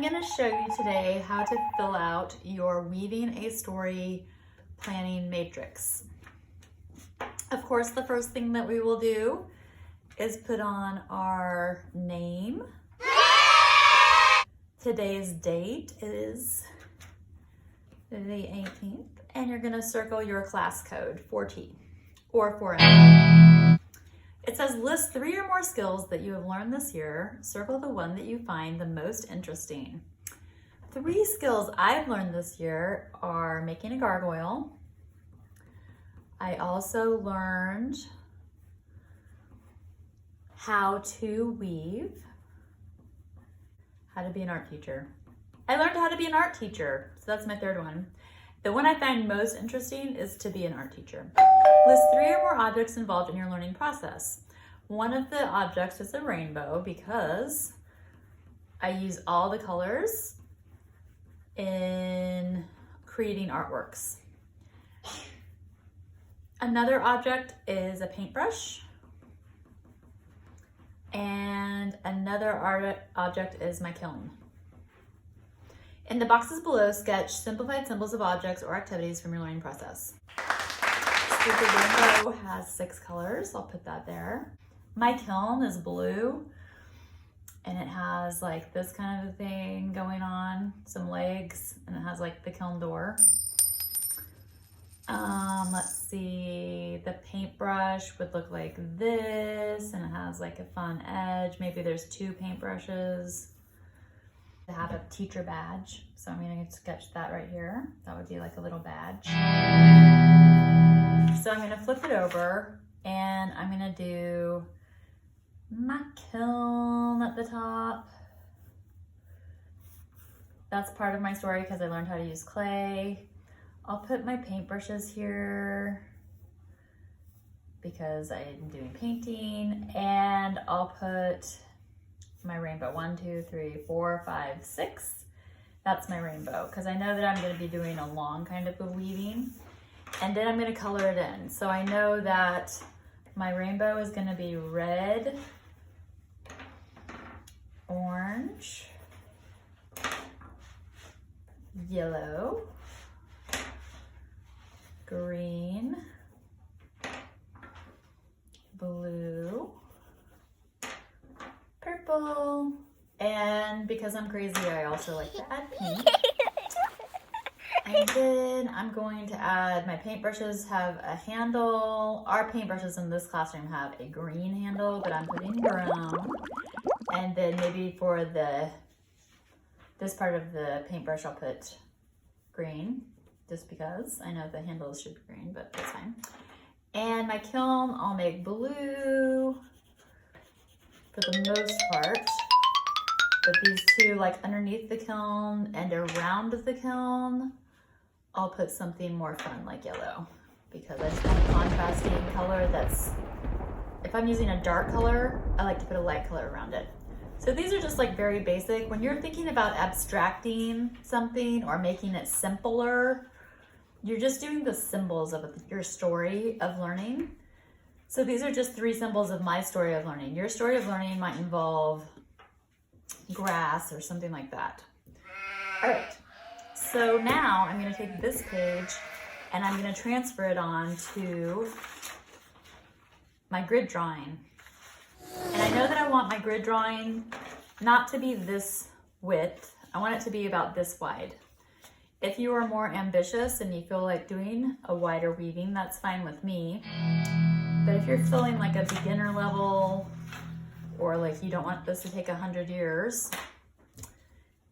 I'm going to show you today how to fill out your Weaving a Story planning matrix. Of course, the first thing that we will do is put on our name. Today's date is the 18th, and you're going to circle your class code, 4T or 4M. It says list 3 or more skills that you have learned this year. Circle the one that you find the most interesting. 3 skills I've learned this year are making a gargoyle. I also learned how to weave, how to be an art teacher. I learned how to be an art teacher, so that's my 3rd one. The one I find most interesting is to be an art teacher. List 3 or more objects involved in your learning process. One of the objects is a rainbow because I use all the colors in creating artworks. Another object is a paintbrush. And another object is my kiln. In the boxes below, sketch simplified symbols of objects or activities from your learning process. So the rainbow has 6 colors. I'll put that there. My kiln is blue, and it has like this kind of a thing going on, some legs, and it has like the kiln door. Let's see, the paintbrush would look like this, and it has like a fun edge. Maybe there's 2 paintbrushes. I have a teacher badge, so I'm gonna sketch that right here. That would be like a little badge. So I'm gonna flip it over, and I'm gonna do my kiln at the top. That's part of my story because I learned how to use clay. I'll put my paintbrushes here because I'm doing painting, and I'll put my rainbow. 1, 2, 3, 4, 5, 6. That's my rainbow because I know that I'm going to be doing a long kind of a weaving, and then I'm going to color it in. So I know that my rainbow is going to be red, orange, yellow, green, blue, purple, and because I'm crazy, I also like to add pink. And then I'm going to add, my paintbrushes have a handle. Our paintbrushes in this classroom have a green handle, but I'm putting brown. And then maybe for this part of the paintbrush, I'll put green, just because I know the handles should be green, but that's fine. And my kiln, I'll make blue for the most part. But these 2, like underneath the kiln and around the kiln, I'll put something more fun like yellow, because I just want a contrasting color that's, if I'm using a dark color, I like to put a light color around it. So these are just like very basic. When you're thinking about abstracting something or making it simpler, you're just doing the symbols of your story of learning. So these are just 3 symbols of my story of learning. Your story of learning might involve grass or something like that. All right, so now I'm gonna take this page and I'm gonna transfer it on to my grid drawing. And I know that I want my grid drawing not to be this width. I want it to be about this wide. If you are more ambitious and you feel like doing a wider weaving, that's fine with me. But if you're feeling like a beginner level, or like you don't want this to take 100 years,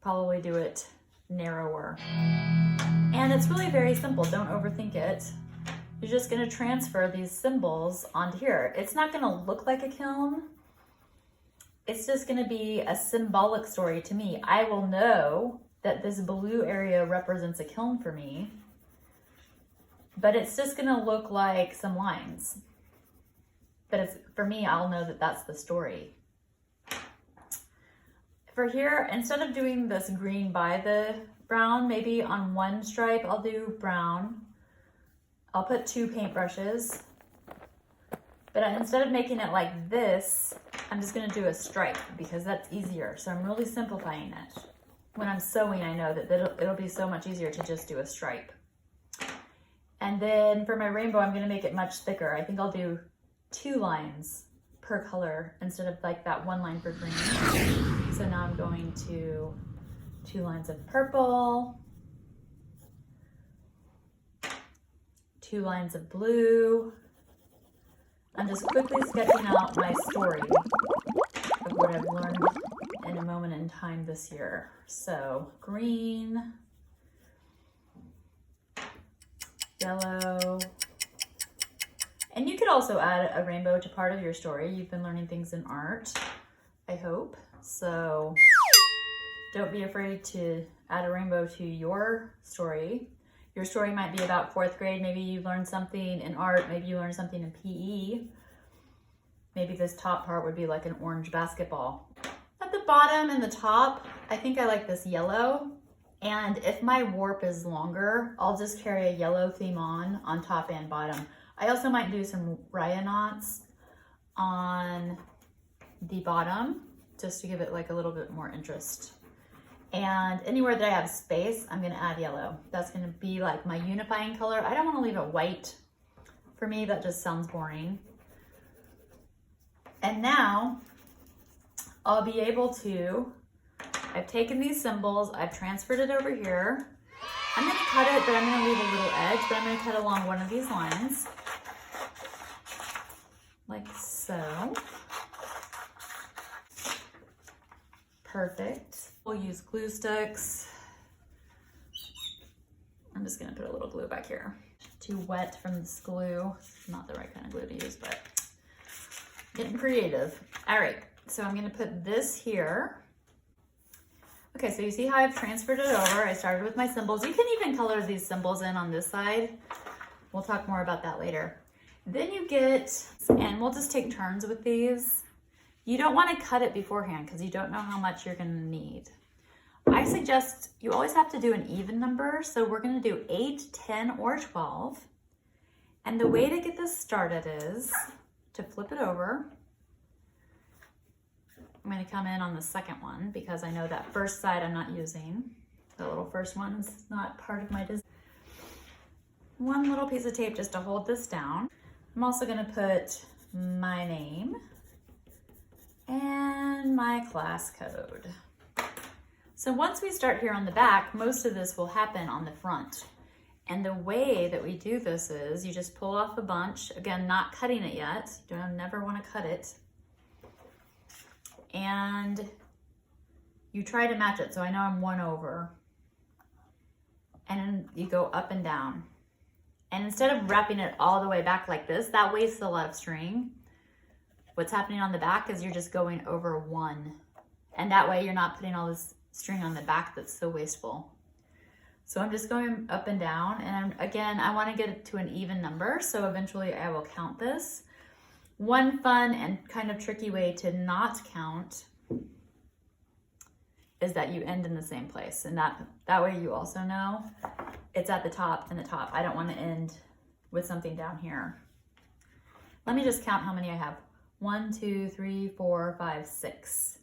probably do it narrower. And it's really very simple, don't overthink it. You're just gonna transfer these symbols onto here. It's not gonna look like a kiln. It's just gonna be a symbolic story to me. I will know that this blue area represents a kiln for me, but it's just gonna look like some lines. But it's, for me, I'll know that that's the story. For here, instead of doing this green by the brown, maybe on one stripe, I'll do brown. I'll put 2 paintbrushes. But instead of making it like this, I'm just gonna do a stripe because that's easier. So I'm really simplifying it. when I'm sewing, I know that it'll be so much easier to just do a stripe. And then for my rainbow, I'm gonna make it much thicker. I think I'll do 2 lines per color instead of like that 1 line for green. So now I'm going to 2 lines of purple, 2 lines of blue. I'm just quickly sketching out my story of what I've learned in a moment in time this year. So green, yellow, and you could also add a rainbow to part of your story. You've been learning things in art, I hope. So don't be afraid to add a rainbow to your story. Your story might be about 4th grade. Maybe you learned something in art. Maybe you learned something in PE. Maybe this top part would be like an orange basketball. At the bottom and the top, I think I like this yellow. And if my warp is longer, I'll just carry a yellow theme on top and bottom. I also might do some raya knots on the bottom just to give it like a little bit more interest. And anywhere that I have space, I'm gonna add yellow. That's gonna be like my unifying color. I don't wanna leave it white. For me, that just sounds boring. And now I'll be able to, I've taken these symbols, I've transferred it over here. I'm gonna cut it, but I'm gonna leave a little edge, but I'm gonna cut along one of these lines. Like so. Perfect. We'll use glue sticks. I'm just gonna put a little glue back here. Too wet from this glue. Not the right kind of glue to use, but getting creative. All right, so I'm gonna put this here. Okay, so you see how I've transferred it over. I started with my symbols. You can even color these symbols in on this side. We'll talk more about that later. Then you get, and we'll just take turns with these. You don't want to cut it beforehand because you don't know how much you're going to need. I suggest you always have to do an even number. So we're going to do 8, 10, or 12. And the way to get this started is to flip it over. I'm going to come in on the second one because I know that first side I'm not using. The little first one's not part of my design. One little piece of tape just to hold this down. I'm also going to put my name and my class code. So once we start here on the back, most of this will happen on the front. And the way that we do this is you just pull off a bunch, again, not cutting it yet. You don't never want to cut it. And you try to match it. So I know I'm 1 over. And then you go up and down. And instead of wrapping it all the way back like this, that wastes a lot of string. What's happening on the back is you're just going over 1. And that way you're not putting all this string on the back that's so wasteful. So I'm just going up and down. And again, I want to get it to an even number. So eventually I will count this. One fun and kind of tricky way to not count is that you end in the same place. And that way you also know it's at the top and the top. I don't want to end with something down here. Let me just count how many I have. 1, 2, 3, 4, 5, 6.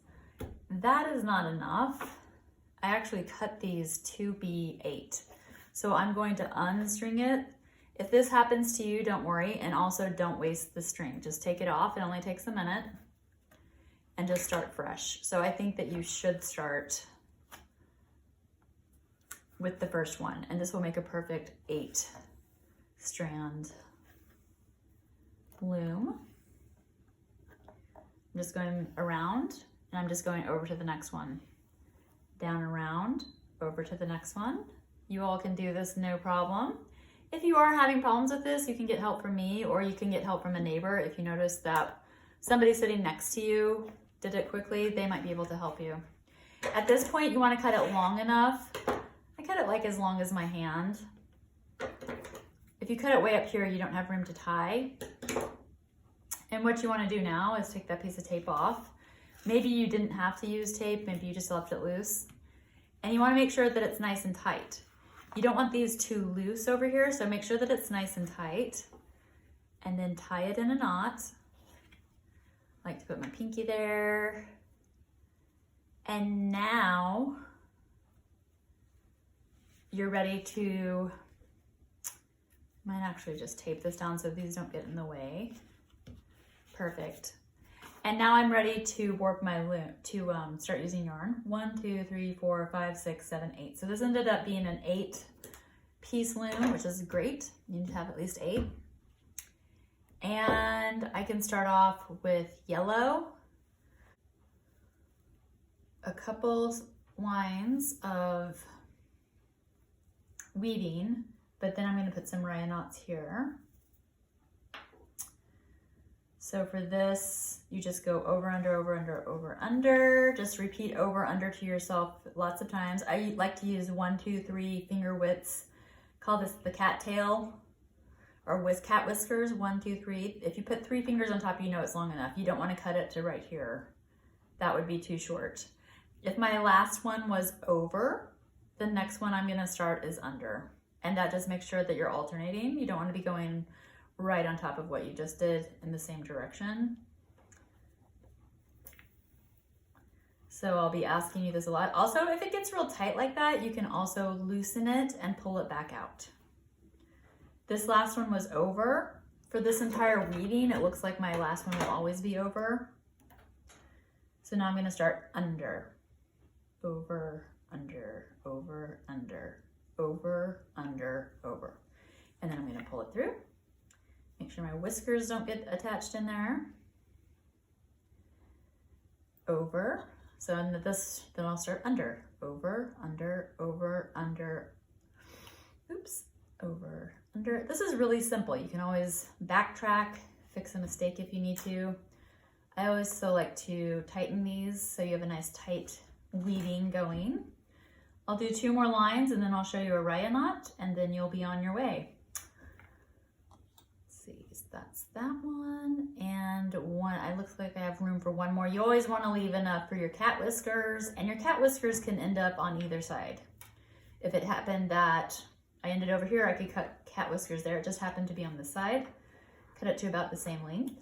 That is not enough. I actually cut these to be 8. So I'm going to unstring it. If this happens to you, don't worry. And also don't waste the string. Just take it off. It only takes a minute. And just start fresh. So I think that you should start with the first one. And this will make a perfect 8 strand loom. I'm just going around and I'm just going over to the next one. Down, around, over to the next one. You all can do this no problem. If you are having problems with this, you can get help from me or you can get help from a neighbor. If you notice that somebody sitting next to you did it quickly, they might be able to help you. At this point, you want to cut it long enough. I cut it like as long as my hand. If you cut it way up here, you don't have room to tie. And what you want to do now is take that piece of tape off. Maybe you didn't have to use tape, maybe you just left it loose. And you want to make sure that it's nice and tight. You don't want these too loose over here, so make sure that it's nice and tight. And then tie it in a knot. I like to put my pinky there. And now you're ready to, might actually just tape this down so these don't get in the way. Perfect. And now I'm ready to work my loom, to start using yarn. 1, 2, 3, 4, 5, 6, 7, 8. So this ended up being an 8-piece loom, which is great. You need to have at least 8. And I can start off with yellow, a couple lines of weaving, but then I'm going to put some ryan knots here. So for this, you just go over, under, over, under, over, under. Just repeat over, under to yourself lots of times. I like to use 1, 2, 3 finger widths. Call this the cat tail or with cat whiskers, 1, 2, 3. If you put 3 fingers on top, you know it's long enough. You don't want to cut it to right here. That would be too short. If my last one was over, the next one I'm going to start is under. And that just makes sure that you're alternating. You don't want to be going right on top of what you just did in the same direction. So I'll be asking you this a lot. Also, if it gets real tight like that, you can also loosen it and pull it back out. This last one was over. For this entire weaving, it looks like my last one will always be over. So now I'm going to start under, over, under, over, under, over, under, over. And then I'm going to pull it through. Make sure my whiskers don't get attached in there. Over. So in this, then I'll start under. Over, under, over, under. Oops. Over, under. This is really simple. You can always backtrack, fix a mistake if you need to. I always still like to tighten these so you have a nice tight weaving going. I'll do 2 more lines and then I'll show you a ryan knot and then you'll be on your way. That's that one, and one, it looks like I have room for 1 more. You always want to leave enough for your cat whiskers, and your cat whiskers can end up on either side. If it happened that I ended over here, I could cut cat whiskers there. It just happened to be on this side. Cut it to about the same length.